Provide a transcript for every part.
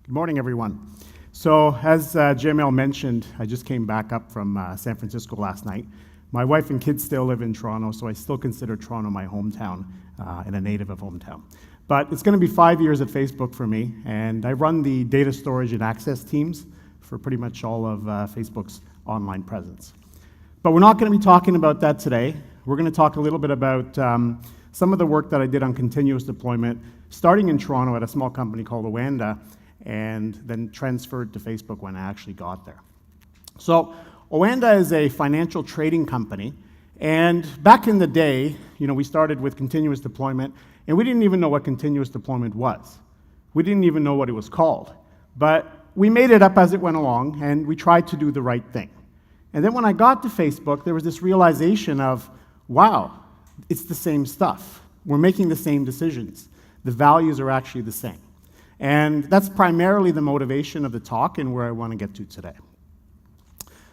Good morning, everyone. So, as JML mentioned, I just came back up from San Francisco last night. My wife and kids still live in Toronto, so I still consider Toronto my hometown and a native of hometown. But it's going to be 5 years at Facebook for me, and I run the data storage and access teams for pretty much all of Facebook's online presence. But we're not going to be talking about that today. We're going to talk a little bit about some of the work that I did on continuous deployment, starting in Toronto at a small company called OANDA, and then transferred to Facebook when I actually got there. So OANDA is a financial trading company, and back in the day, we started with continuous deployment, and we didn't even know what continuous deployment was. We didn't even know what it was called. But we made it up as it went along, and we tried to do the right thing. And then when I got to Facebook, there was this realization of, wow, it's the same stuff. We're making the same decisions. The values are actually the same. And that's primarily the motivation of the talk and where I want to get to today.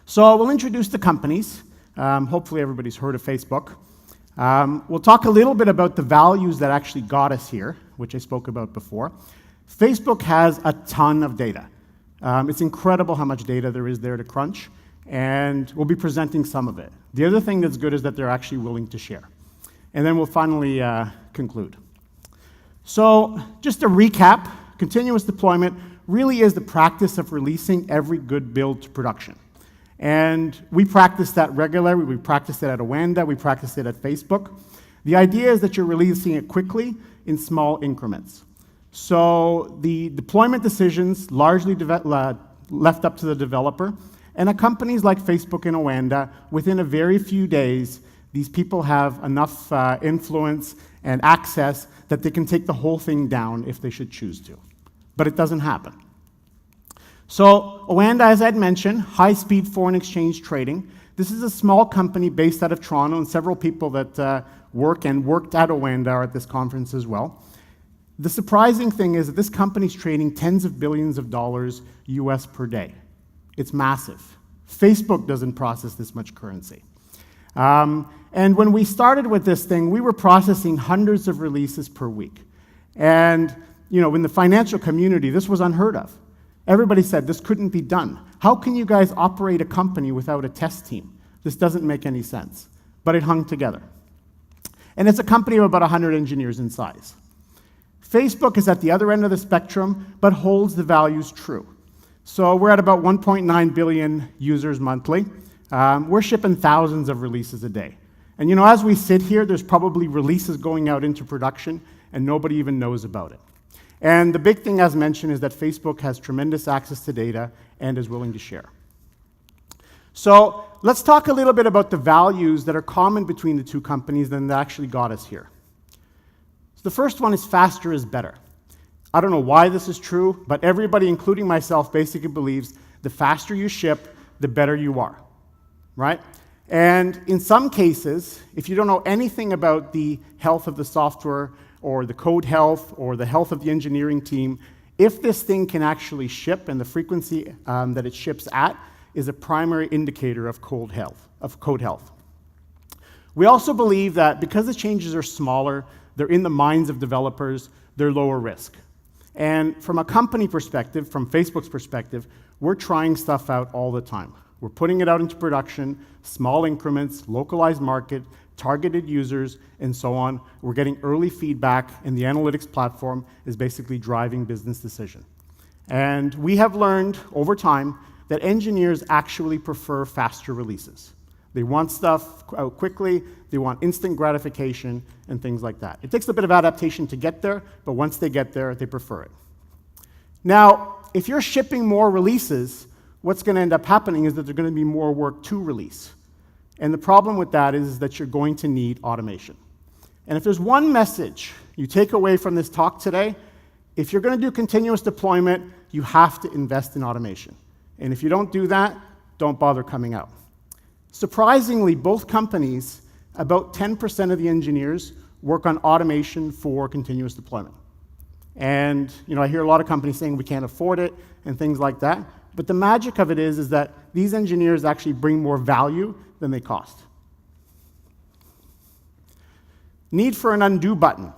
So we'll introduce the companies. Hopefully everybody's heard of Facebook. We'll talk a little bit about the values that actually got us here, which I spoke about before. Facebook has a ton of data. It's incredible how much data there is there to crunch, and we'll be presenting some of it. The other thing that's good is that they're actually willing to share. And then we'll finally conclude. So just to recap, continuous deployment really is the practice of releasing every good build to production. And we practice that regularly. We practice it at OANDA. We practice it at Facebook. The idea is that you're releasing it quickly in small increments. So the deployment decisions largely left up to the developer. And at companies like Facebook and OANDA, within a very few days, these people have enough influence and access that they can take the whole thing down if they should choose to. But it doesn't happen. So OANDA, as I'd mentioned, high-speed foreign exchange trading. This is a small company based out of Toronto, and several people that work and worked at OANDA are at this conference as well. The surprising thing is that this company's trading tens of billions of dollars US per day. It's massive. Facebook doesn't process this much currency. And when we started with this thing, we were processing hundreds of releases per week. And in the financial community, this was unheard of. Everybody said this couldn't be done. How can you guys operate a company without a test team? This doesn't make any sense. But it hung together. And it's a company of about 100 engineers in size. Facebook is at the other end of the spectrum, but holds the values true. So we're at about 1.9 billion users monthly. We're shipping thousands of releases a day. And as we sit here, there's probably releases going out into production, and nobody even knows about it. And the big thing, as mentioned, is that Facebook has tremendous access to data and is willing to share. So let's talk a little bit about the values that are common between the two companies and that actually got us here. So the first one is faster is better. I don't know why this is true, but everybody, including myself, basically believes the faster you ship, the better you are, right? And in some cases, if you don't know anything about the health of the software or the code health or the health of the engineering team, if this thing can actually ship and the frequency that it ships at is a primary indicator of code health. We also believe that because the changes are smaller, they're in the minds of developers, they're lower risk. And from a company perspective, from Facebook's perspective, we're trying stuff out all the time. We're putting it out into production, small increments, localized market, targeted users, and so on. We're getting early feedback, and the analytics platform is basically driving business decision. And we have learned over time that engineers actually prefer faster releases. They want stuff out quickly, they want instant gratification, and things like that. It takes a bit of adaptation to get there, but once they get there, they prefer it. Now, if you're shipping more releases, what's going to end up happening is that there's going to be more work to release. And the problem with that is that you're going to need automation. And if there's one message you take away from this talk today, if you're going to do continuous deployment, you have to invest in automation. And if you don't do that, don't bother coming out. Surprisingly, both companies, about 10% of the engineers work on automation for continuous deployment. And I hear a lot of companies saying we can't afford it and things like that. But the magic of it is that these engineers actually bring more value than they cost. Need for an undo button.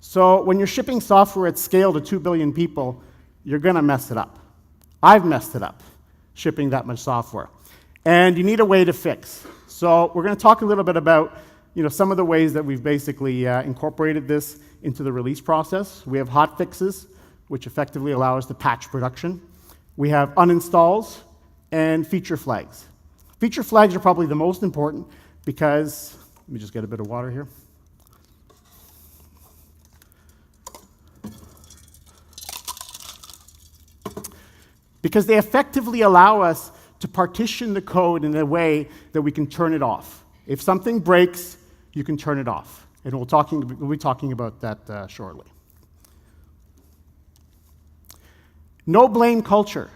So when you're shipping software at scale to 2 billion people, you're going to mess it up. I've messed it up, shipping that much software. And you need a way to fix. So we're going to talk a little bit about some of the ways that we've basically incorporated this into the release process. We have hot fixes, which effectively allow us to patch production. We have uninstalls and feature flags. Feature flags are probably the most important because, let me just get a bit of water here. Because they effectively allow us to partition the code in a way that we can turn it off. If something breaks, you can turn it off. And we'll be talking about that shortly. No blame culture.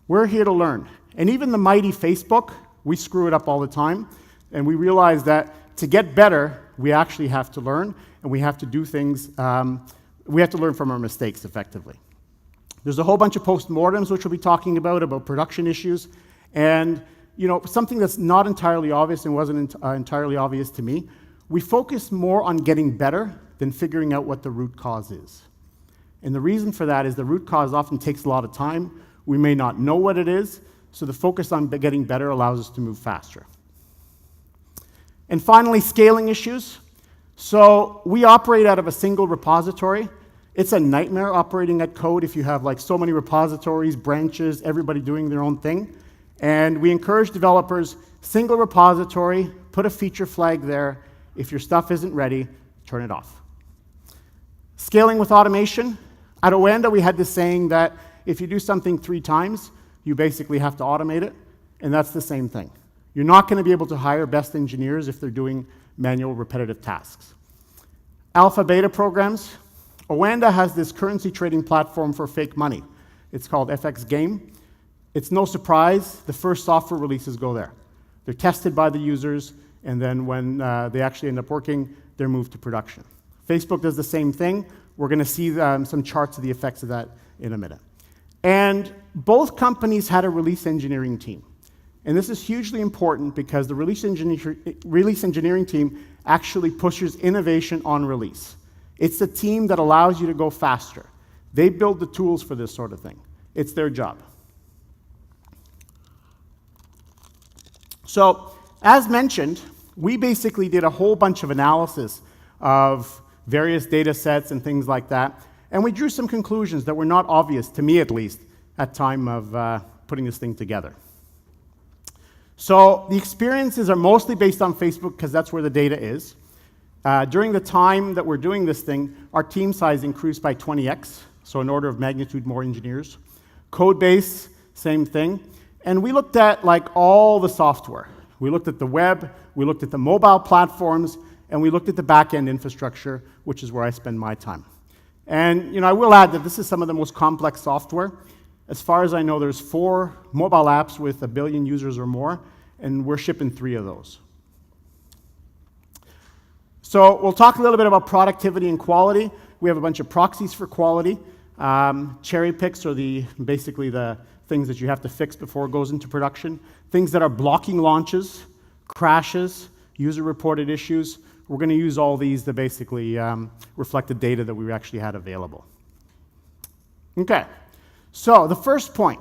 We're here to learn. And even the mighty Facebook, we screw it up all the time. And we realize that to get better, we actually have to learn, and we have to do things, we have to learn from our mistakes effectively. There's a whole bunch of post-mortems, which we'll be talking about production issues. And something that's not entirely obvious and wasn't entirely obvious to me, we focus more on getting better than figuring out what the root cause is. And the reason for that is the root cause often takes a lot of time. We may not know what it is, so the focus on getting better allows us to move faster. And finally, scaling issues. So we operate out of a single repository. It's a nightmare operating at code if you have so many repositories, branches, everybody doing their own thing. And we encourage developers, single repository, put a feature flag there. If your stuff isn't ready, turn it off. Scaling with automation. At OANDA, we had this saying that if you do something 3 times, you basically have to automate it, and that's the same thing. You're not going to be able to hire best engineers if they're doing manual, repetitive tasks. Alpha beta programs. OANDA has this currency trading platform for fake money. It's called FX Game. It's no surprise, the first software releases go there. They're tested by the users, and then when they actually end up working, they're moved to production. Facebook does the same thing. We're going to see some charts of the effects of that in a minute. And both companies had a release engineering team. And this is hugely important because the release engineering team actually pushes innovation on release. It's the team that allows you to go faster. They build the tools for this sort of thing. It's their job. So, as mentioned, we basically did a whole bunch of analysis of various data sets and things like that, and we drew some conclusions that were not obvious, to me at least, at time of putting this thing together. So the experiences are mostly based on Facebook because that's where the data is. During the time that we're doing this thing, our team size increased by 20x, so an order of magnitude more engineers. Code base, same thing. And we looked at all the software. We looked at the web, we looked at the mobile platforms, and we looked at the back-end infrastructure, which is where I spend my time. And I will add that this is some of the most complex software. As far as I know, there's 4 mobile apps with 1 billion users or more, and we're shipping 3 of those. So we'll talk a little bit about productivity and quality. We have a bunch of proxies for quality. Cherry picks are basically the things that you have to fix before it goes into production. Things that are blocking launches, crashes, user-reported issues. We're going to use all these to basically reflect the data that we actually had available. Okay, so the first point,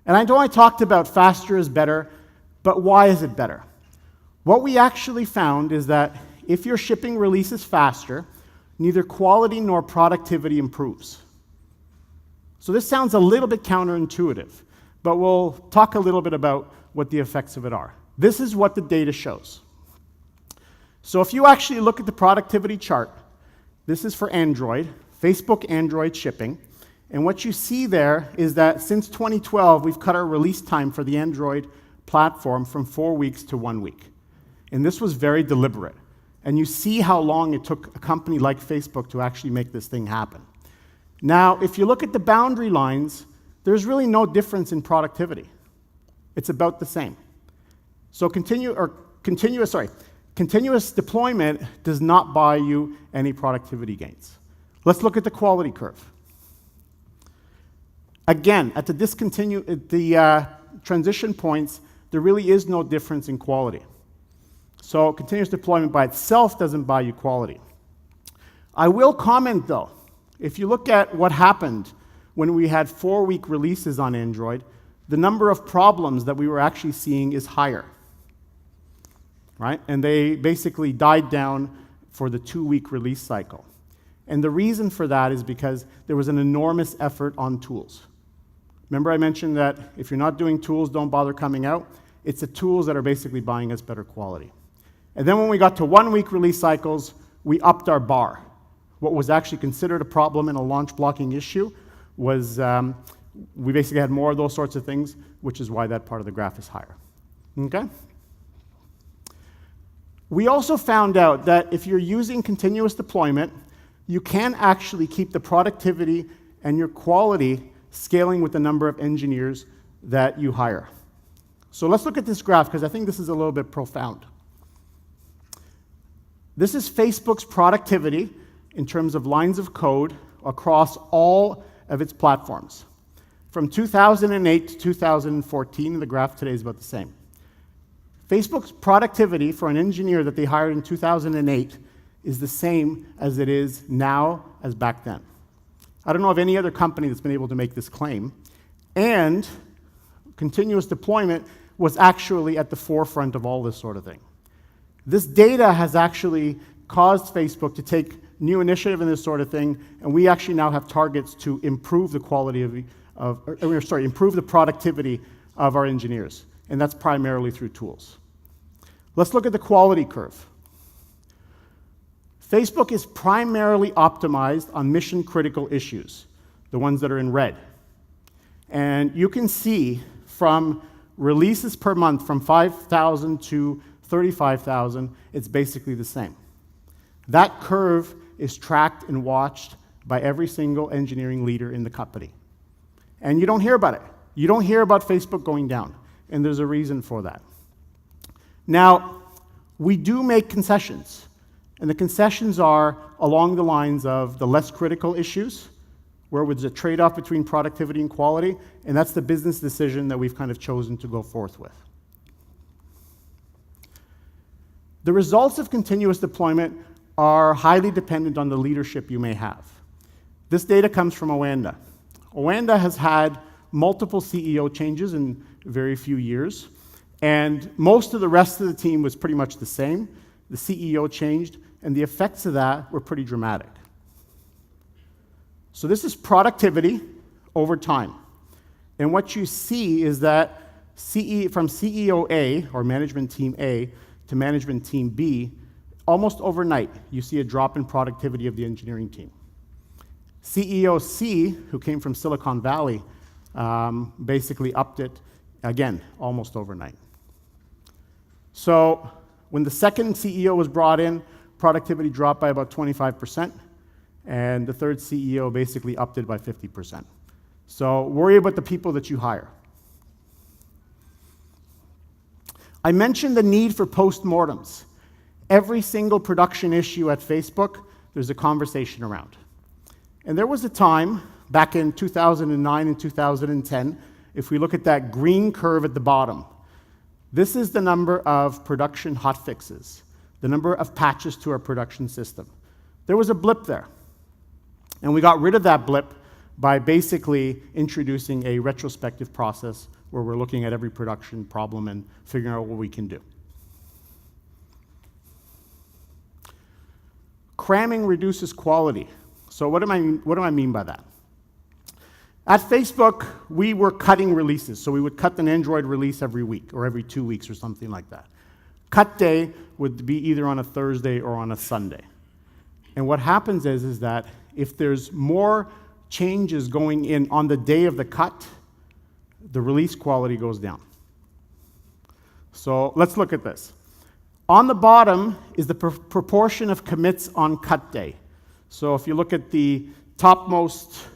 and I know I talked about faster is better, but why is it better? What we actually found is that if you're shipping releases faster, neither quality nor productivity improves. So this sounds a little bit counterintuitive, but we'll talk a little bit about what the effects of it are. This is what the data shows. So if you actually look at the productivity chart, this is for Android, Facebook Android shipping, and what you see there is that since 2012, we've cut our release time for the Android platform from 4 weeks to 1 week. And this was very deliberate. And you see how long it took a company like Facebook to actually make this thing happen. Now, if you look at the boundary lines, there's really no difference in productivity. It's about the same. So continuous deployment does not buy you any productivity gains. Let's look at the quality curve. Again, at the transition points, there really is no difference in quality. So continuous deployment by itself doesn't buy you quality. I will comment, though, if you look at what happened when we had 4-week releases on Android, the number of problems that we were actually seeing is higher, right? And they basically died down for the 2-week release cycle. And the reason for that is because there was an enormous effort on tools. Remember I mentioned that if you're not doing tools, don't bother coming out? It's the tools that are basically buying us better quality. And then when we got to 1-week release cycles, we upped our bar. What was actually considered a problem and a launch blocking issue was we basically had more of those sorts of things, which is why that part of the graph is higher. Okay? We also found out that if you're using continuous deployment, you can actually keep the productivity and your quality scaling with the number of engineers that you hire. So let's look at this graph, because I think this is a little bit profound. This is Facebook's productivity in terms of lines of code across all of its platforms. From 2008 to 2014, the graph today is about the same. Facebook's productivity for an engineer that they hired in 2008 is the same as it is now as back then. I don't know of any other company that's been able to make this claim. And continuous deployment was actually at the forefront of all this sort of thing. This data has actually caused Facebook to take new initiative in this sort of thing, and we actually now have targets to improve the quality improve the productivity of our engineers, and that's primarily through tools. Let's look at the quality curve. Facebook is primarily optimized on mission-critical issues, the ones that are in red. And you can see from releases per month from 5,000 to 35,000, it's basically the same. That curve is tracked and watched by every single engineering leader in the company. And you don't hear about it. You don't hear about Facebook going down, and there's a reason for that. Now, we do make concessions, and the concessions are along the lines of the less critical issues, where there's a trade-off between productivity and quality, and that's the business decision that we've kind of chosen to go forth with. The results of continuous deployment are highly dependent on the leadership you may have. This data comes from OANDA. OANDA has had multiple CEO changes in very few years, and most of the rest of the team was pretty much the same. The CEO changed, and the effects of that were pretty dramatic. So this is productivity over time. And what you see is that from CEO A, or management team A, to management team B, almost overnight, you see a drop in productivity of the engineering team. CEO C, who came from Silicon Valley, basically upped it, again, almost overnight. So when the second CEO was brought in, productivity dropped by about 25%, and the third CEO basically upped it by 50%. So worry about the people that you hire. I mentioned the need for post-mortems. Every single production issue at Facebook, there's a conversation around. And there was a time, back in 2009 and 2010, if we look at that green curve at the bottom, this is the number of production hotfixes, the number of patches to our production system. There was a blip there. And we got rid of that blip by basically introducing a retrospective process where we're looking at every production problem and figuring out what we can do. Cramming reduces quality. So what do I mean by that? At Facebook, we were cutting releases. So we would cut an Android release every week or every 2 weeks or something like that. Cut day would be either on a Thursday or on a Sunday. And what happens is that if there's more changes going in on the day of the cut, the release quality goes down. So let's look at this. On the bottom is the proportion of commits on cut day. So if you look at the topmost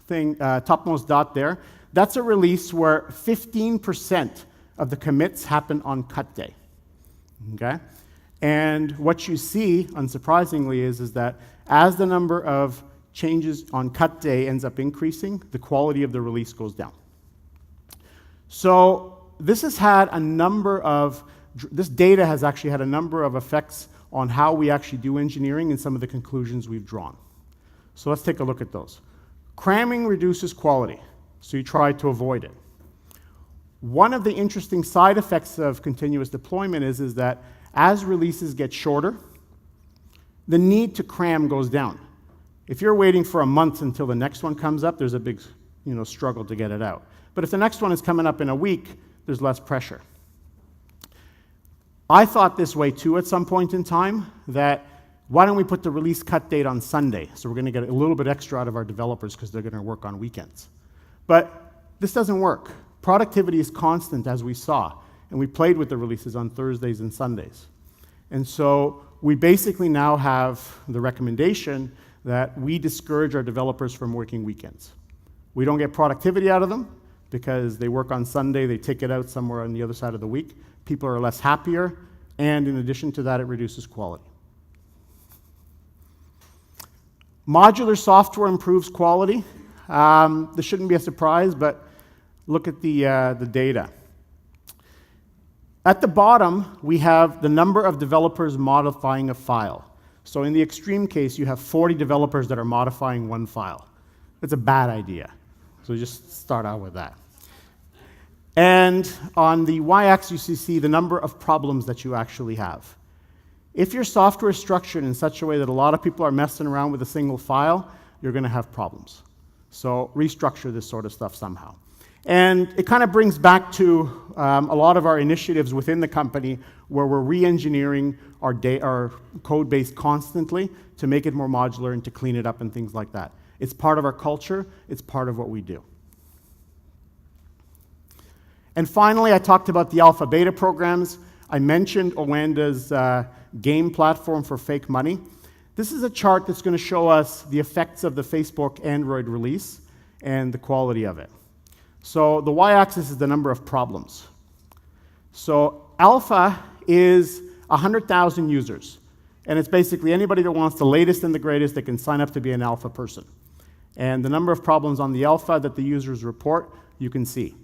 dot there, that's a release where 15% of the commits happen on cut day. Okay? And what you see, unsurprisingly, is that as the number of changes on cut day ends up increasing, the quality of the release goes down. So this data has actually had a number of effects on how we actually do engineering and some of the conclusions we've drawn. So let's take a look at those. Cramming reduces quality, so you try to avoid it. One of the interesting side effects of continuous deployment is that as releases get shorter, the need to cram goes down. If you're waiting for a month until the next one comes up, there's a big struggle to get it out. But if the next one is coming up in a week, there's less pressure. I thought this way too at some point in time, that why don't we put the release cut date on Sunday? So we're going to get a little bit extra out of our developers because they're going to work on weekends. But this doesn't work. Productivity is constant, as we saw, and we played with the releases on Thursdays and Sundays. And so we basically now have the recommendation that we discourage our developers from working weekends. We don't get productivity out of them because they work on Sunday, they take it out somewhere on the other side of the week. People are less happier, and in addition to that, it reduces quality. Modular software improves quality. This shouldn't be a surprise, but look at the data. At the bottom, we have the number of developers modifying a file. So in the extreme case, you have 40 developers that are modifying one file. That's a bad idea. So just start out with that. And on the y-axis, you see the number of problems that you actually have. If your software is structured in such a way that a lot of people are messing around with a single file, you're going to have problems. So restructure this sort of stuff somehow. And it kind of brings back to a lot of our initiatives within the company where we're re-engineering our code base constantly to make it more modular and to clean it up and things like that. It's part of our culture. It's part of what we do. And finally, I talked about the alpha beta programs. I mentioned OANDA's game platform for fake money. This is a chart that's going to show us the effects of the Facebook Android release and the quality of it. So the y-axis is the number of problems. So alpha is 100,000 users. And it's basically anybody that wants the latest and the greatest that can sign up to be an alpha person. And the number of problems on the alpha that the users report, you can see.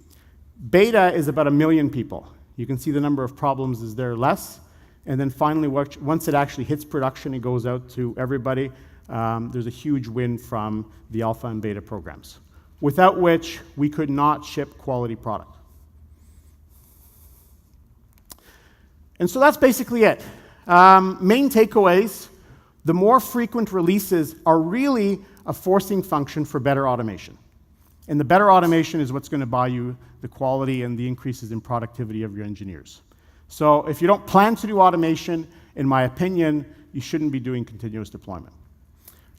Beta is about 1 million people. You can see the number of problems is there less. And then finally, once it actually hits production, it goes out to everybody. There's a huge win from the alpha and beta programs, without which we could not ship quality product. And so that's basically it. Main takeaways, the more frequent releases are really a forcing function for better automation. And the better automation is what's going to buy you the quality and the increases in productivity of your engineers. So if you don't plan to do automation, in my opinion, you shouldn't be doing continuous deployment.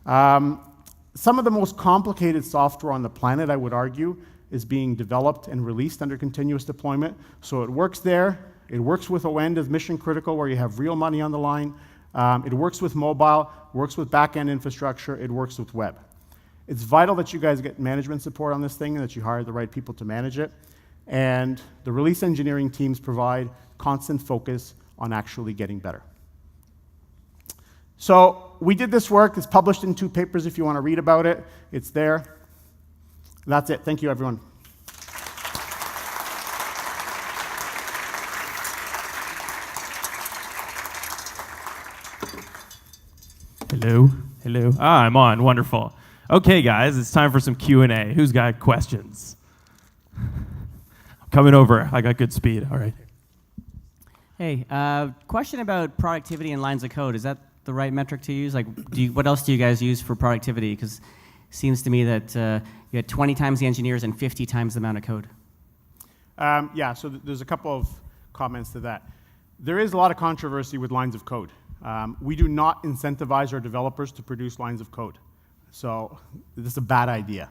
Some of the most complicated software on the planet, I would argue, is being developed and released under continuous deployment. So it works there. It works with OANDA's mission critical, where you have real money on the line. It works with mobile, works with back-end infrastructure, it works with web. It's vital that you guys get management support on this thing and that you hire the right people to manage it. And the release engineering teams provide constant focus on actually getting better. So we did this work. It's published in 2 papers if you want to read about it. It's there. That's it. Thank you, everyone. Hello. Hello. I'm on. Wonderful. Okay, guys, it's time for some Q&A. Who's got questions? I'm coming over. I got good speed. All right. Hey, question about productivity in lines of code. Is that the right metric to use? Like, what else do you guys use for productivity? Because it seems to me that you had 20 times the engineers and 50 times the amount of code. Yeah, so there's a couple of comments to that. There is a lot of controversy with lines of code. We do not incentivize our developers to produce lines of code. So this is a bad idea.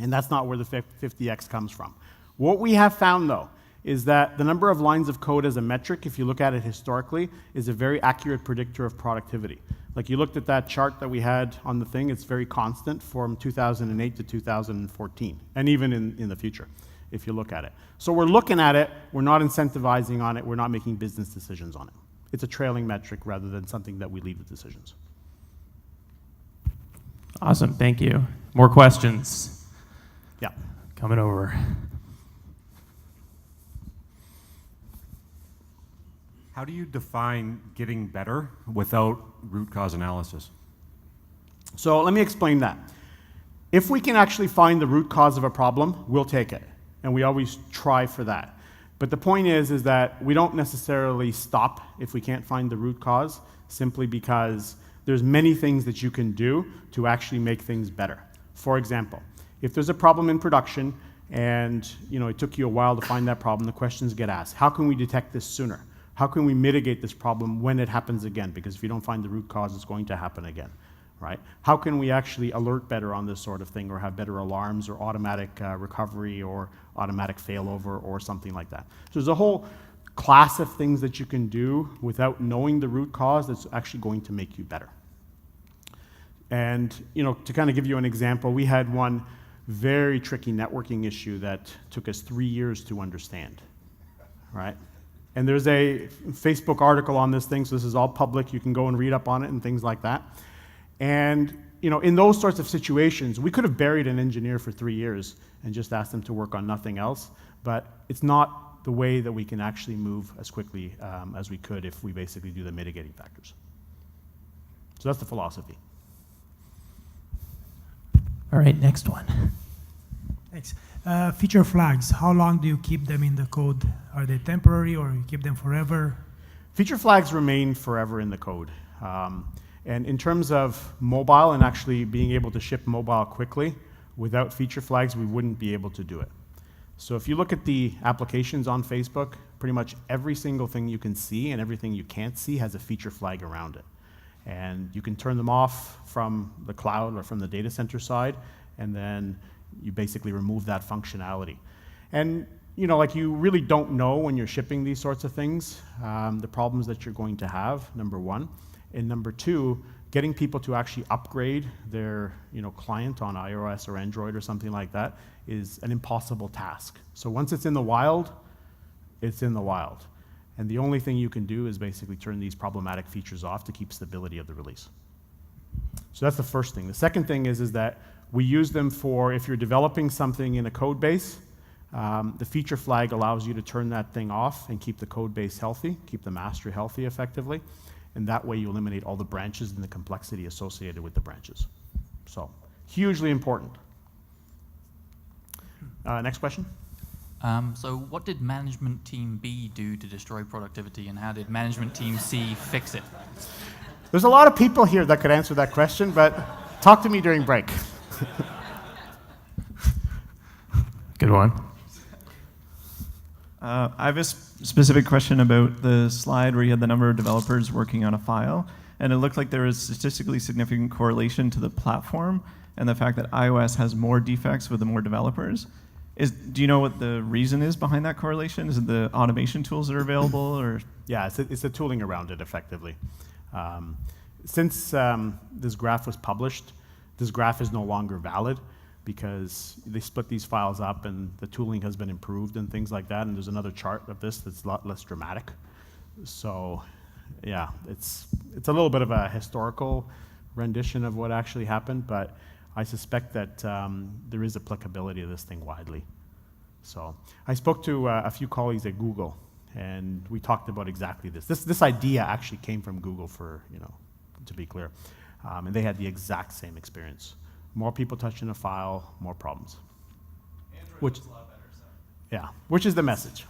And that's not where the 50x comes from. What we have found, though, is that the number of lines of code as a metric, if you look at it historically, is a very accurate predictor of productivity. Like you looked at that chart that we had on the thing, it's very constant from 2008 to 2014, and even in the future, if you look at it. So we're looking at it, we're not incentivizing on it, we're not making business decisions on it. It's a trailing metric rather than something that we lead with decisions. Awesome. Thank you. More questions? Yeah. Coming over. How do you define getting better without root cause analysis? So let me explain that. If we can actually find the root cause of a problem, we'll take it, and we always try for that. But the point is that we don't necessarily stop if we can't find the root cause, simply because there's many things that you can do to actually make things better. For example, if there's a problem in production and it took you a while to find that problem, the questions get asked. How can we detect this sooner? How can we mitigate this problem when it happens again? Because if you don't find the root cause, it's going to happen again, right? How can we actually alert better on this sort of thing, or have better alarms, or automatic recovery, or automatic failover, or something like that? So there's a whole class of things that you can do without knowing the root cause that's actually going to make you better. And to kind of give you an example, we had one very tricky networking issue that took us 3 years to understand, right? And there's a Facebook article on this thing, so this is all public. You can go and read up on it and things like that. And in those sorts of situations, we could have buried an engineer for 3 years and just asked them to work on nothing else, but it's not the way that we can actually move as quickly as we could if we basically do the mitigating factors. So that's the philosophy. All right, next one. Thanks. Feature flags, how long do you keep them in the code? Are they temporary, or you keep them forever? Feature flags remain forever in the code. And in terms of mobile and actually being able to ship mobile quickly, without feature flags, we wouldn't be able to do it. So if you look at the applications on Facebook, pretty much every single thing you can see and everything you can't see has a feature flag around it. And you can turn them off from the cloud or from the data center side, and then you basically remove that functionality. And you really don't know when you're shipping these sorts of things, the problems that you're going to have, number one. And number two, getting people to actually upgrade their client on iOS or Android or something like that is an impossible task. So once it's in the wild, it's in the wild. And the only thing you can do is basically turn these problematic features off to keep stability of the release. So that's the first thing. The second thing is that we use them for, if you're developing something in a code base, the feature flag allows you to turn that thing off and keep the code base healthy, keep the master healthy effectively, and that way you eliminate all the branches and the complexity associated with the branches. So, hugely important. Next question. So what did management team B do to destroy productivity, and how did management team C fix it? There's a lot of people here that could answer that question, but talk to me during break. Good one. I have a specific question about the slide where you had the number of developers working on a file, and it looked like there was statistically significant correlation to the platform and the fact that iOS has more defects with the more developers. Do you know what the reason is behind that correlation? Is it the automation tools that are available, or? Yeah, it's the tooling around it, effectively. Since this graph was published, this graph is no longer valid because they split these files up and the tooling has been improved and things like that, and there's another chart of this that's a lot less dramatic. So, yeah, it's a little bit of a historical rendition of what actually happened, but I suspect that there is applicability of this thing widely. So I spoke to a few colleagues at Google, and we talked about exactly this. This idea actually came from Google, to be clear, and they had the exact same experience. More people touching a file, more problems. Android is a lot better, so. Yeah, which is the message.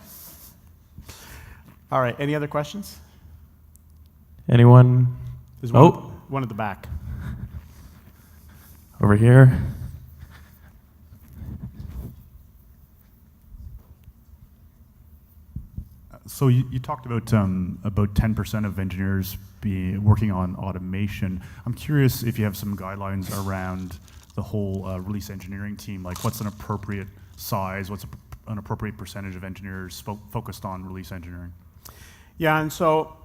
All right, any other questions? Anyone? There's Oh. one at the back. Over here. So you talked about 10% of engineers be working on automation. I'm curious if you have some guidelines around the whole release engineering team. Like, what's an appropriate size? What's an appropriate percentage of engineers focused on release engineering? Yeah, and so,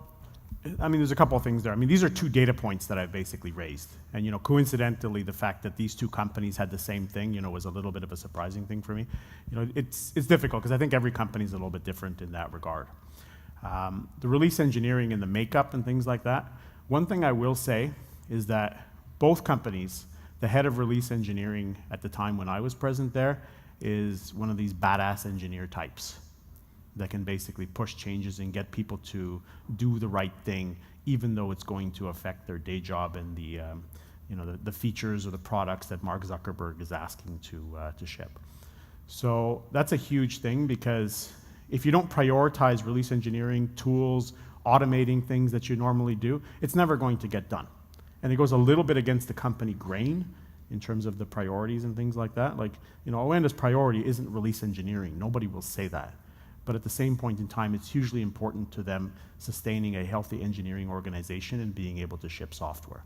there's a couple of things there. These are two data points that I've basically raised. And, coincidentally, the fact that these two companies had the same thing, was a little bit of a surprising thing for me. It's difficult because I think every company is a little bit different in that regard. The release engineering and the makeup and things like that, one thing I will say is that both companies, the head of release engineering at the time when I was present there is one of these badass engineer types that can basically push changes and get people to do the right thing, even though it's going to affect their day job and the the features or the products that Mark Zuckerberg is asking to ship. So that's a huge thing, because if you don't prioritize release engineering tools, automating things that you normally do, it's never going to get done. And it goes a little bit against the company grain in terms of the priorities and things like that. Like, OANDA's priority isn't release engineering. Nobody will say that. But at the same point in time, it's hugely important to them sustaining a healthy engineering organization and being able to ship software.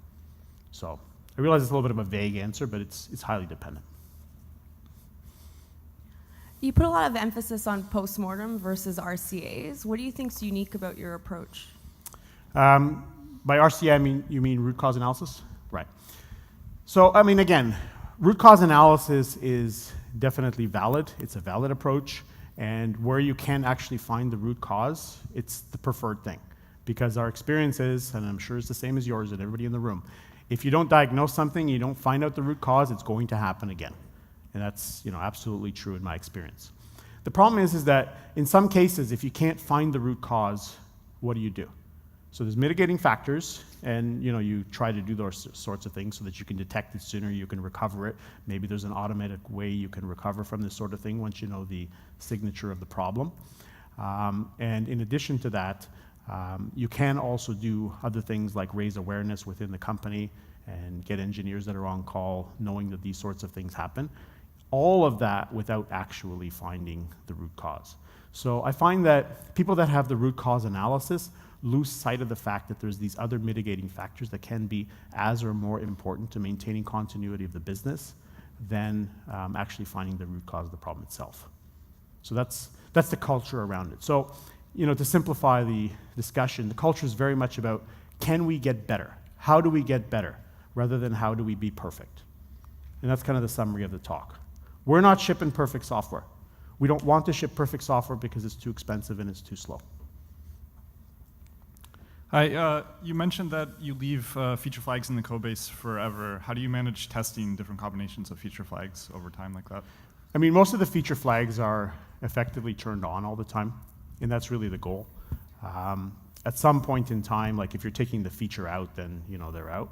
So I realize it's a little bit of a vague answer, but it's highly dependent. You put a lot of emphasis on post-mortem versus RCAs. What do you think is unique about your approach? By RCA, you mean root cause analysis? Right. So, again, root cause analysis is definitely valid. It's a valid approach. And where you can actually find the root cause, it's the preferred thing. Because our experience is, and I'm sure it's the same as yours and everybody in the room, if you don't diagnose something, you don't find out the root cause, it's going to happen again. And that's absolutely true in my experience. The problem is that in some cases, if you can't find the root cause, what do? So there's mitigating factors, and you try to do those sorts of things so that you can detect it sooner, you can recover it. Maybe there's an automatic way you can recover from this sort of thing once you know the signature of the problem. And in addition to that, you can also do other things like raise awareness within the company and get engineers that are on call knowing that these sorts of things happen. All of that without actually finding the root cause. So I find that people that have the root cause analysis lose sight of the fact that there's these other mitigating factors that can be as or more important to maintaining continuity of the business than actually finding the root cause of the problem itself. So that's the culture around it. So, to simplify the discussion, the culture is very much about, can we get better? How do we get better? Rather than how do we be perfect? And that's kind of the summary of the talk. We're not shipping perfect software. We don't want to ship perfect software because it's too expensive and it's too slow. Hi, you mentioned that you leave feature flags in the code base forever. How do you manage testing different combinations of feature flags over time like that? Most of the feature flags are effectively turned on all the time, and that's really the goal. At some point in time, like if you're taking the feature out, then they're out.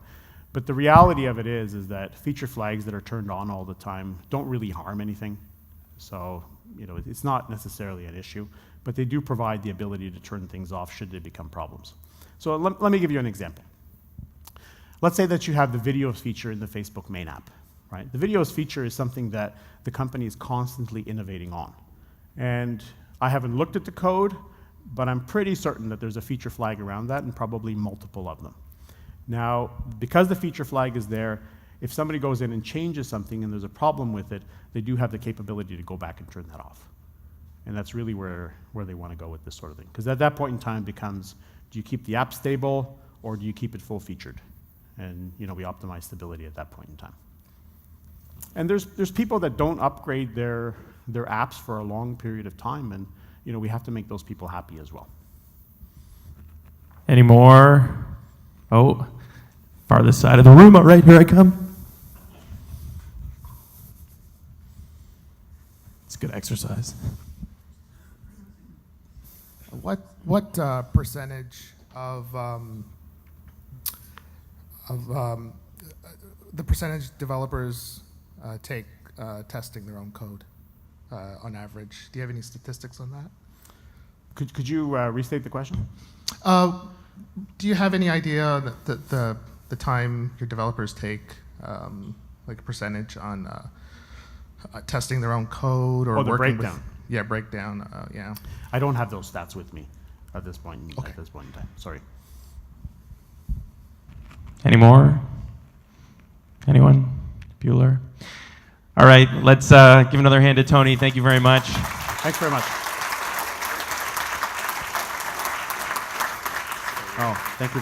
But the reality of it is that feature flags that are turned on all the time don't really harm anything. So, it's not necessarily an issue, but they do provide the ability to turn things off should they become problems. So let me give you an example. Let's say that you have the videos feature in the Facebook main app, right? The videos feature is something that the company is constantly innovating on. And I haven't looked at the code, but I'm pretty certain that there's a feature flag around that and probably multiple of them. Now, because the feature flag is there, if somebody goes in and changes something and there's a problem with it, they do have the capability to go back and turn that off. And that's really where they want to go with this sort of thing. Because at that point in time it becomes, do you keep the app stable or do you keep it full featured? And we optimize stability at that point in time. And there's people that don't upgrade their apps for a long period of time, and we have to make those people happy as well. Any more? Oh, farthest side of the room. All right, here I come. It's good exercise. What percentage of the percentage developers take testing their own code on average? Do you have any statistics on that? Could you restate the question? Do you have any idea that the time your developers take, like a percentage on testing their own code or the working breakdown? with? Yeah, breakdown. Yeah. I don't have those stats with me at this point. At this point in time, sorry. Any more? Anyone? Bueller? All right, let's give another hand to Tony. Thank you very much. Thanks very much. Oh, thank you.